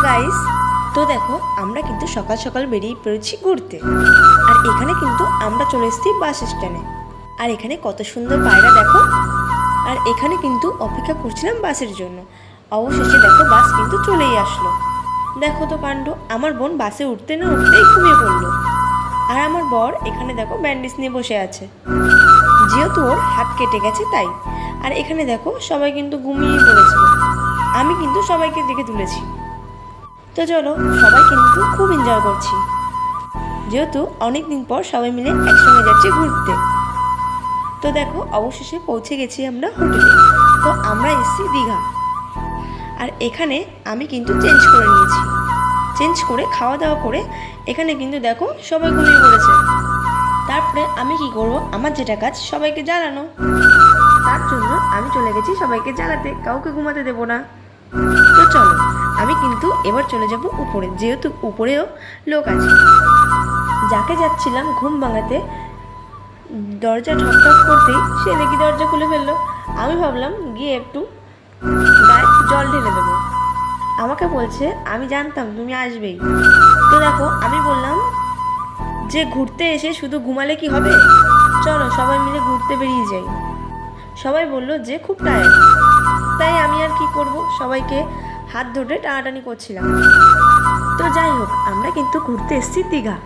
Guys, তো দেখো আমরা কিন্তু সকাল সকাল বেরিয়ে পড়েছি ঘুরতে। আর এখানে কিন্তু আমরা চলে এসেছি বাস স্ট্যান্ডে। আর এখানে কত সুন্দর পায়রা দেখো। আর এখানে কিন্তু অপেক্ষা করছিলাম বাসের জন্য। অবশেষে দেখো বাস কিন্তু চলেই আসলো। দেখো তো কাণ্ড, আমার বোন বাসে উঠতে না উঠতেই ঘুমিয়ে পড়লো। আর আমার বর এখানে দেখো ব্যান্ডেজ নিয়ে বসে আছে, যেহেতু ওর হাত কেটে গেছে তাই। আর এখানে দেখো সবাই কিন্তু ঘুমিয়ে পড়েছিল, আমি কিন্তু সবাইকে দেখে তুলেছি। তো চলো, সবাই কিন্তু খুব এনজয় করছি, যেহেতু অনেক দিন পর সবাই মিলে একসঙ্গে যাচ্ছি ঘুরতে। তো দেখো অবশেষে পৌঁছে গেছি আমরা হোটেলে। তো আমরা এসেছি দীঘা। আর এখানে আমি কিন্তু চেঞ্জ করে নিয়েছি, চেঞ্জ করে খাওয়া দাওয়া করে এখানে কিন্তু দেখো সবাই ঘুমিয়ে পড়েছে। তারপরে আমি কি করব, আমার যেটা কাজ সবাইকে জ্বালানো, তার জন্য আমি চলে গেছি সবাইকে জ্বালাতে, কাউকে ঘুমাতে দেবো না। তো চলো, আমি কিন্তু এবার চলে যাব উপরে, যেহেতু উপরেও লোক আছে। যাকে যাচ্ছিলাম ঘুম ভাঙাতে, দরজা ঠকঠক করতেই সে দেখি দরজা খুলে ফেললো। আমি ভাবলাম গিয়ে একটু গায়ে জল ঢেলে দেবো। আমাকে বলছে আমি জানতাম তুমি আসবেই। তো দেখো আমি বললাম যে ঘুরতে এসে শুধু ঘুমালে কি হবে, চলো সবাই মিলে ঘুরতে বেরিয়ে যাই। সবাই বলল যে খুব টায়ার্ড, তাই আমি আর কি করব, সবাইকে হাত ধরে টানাটানি করছিলাম। তো যাই হোক, আমরা কিন্তু ঘুরতে এসেছি দীঘা।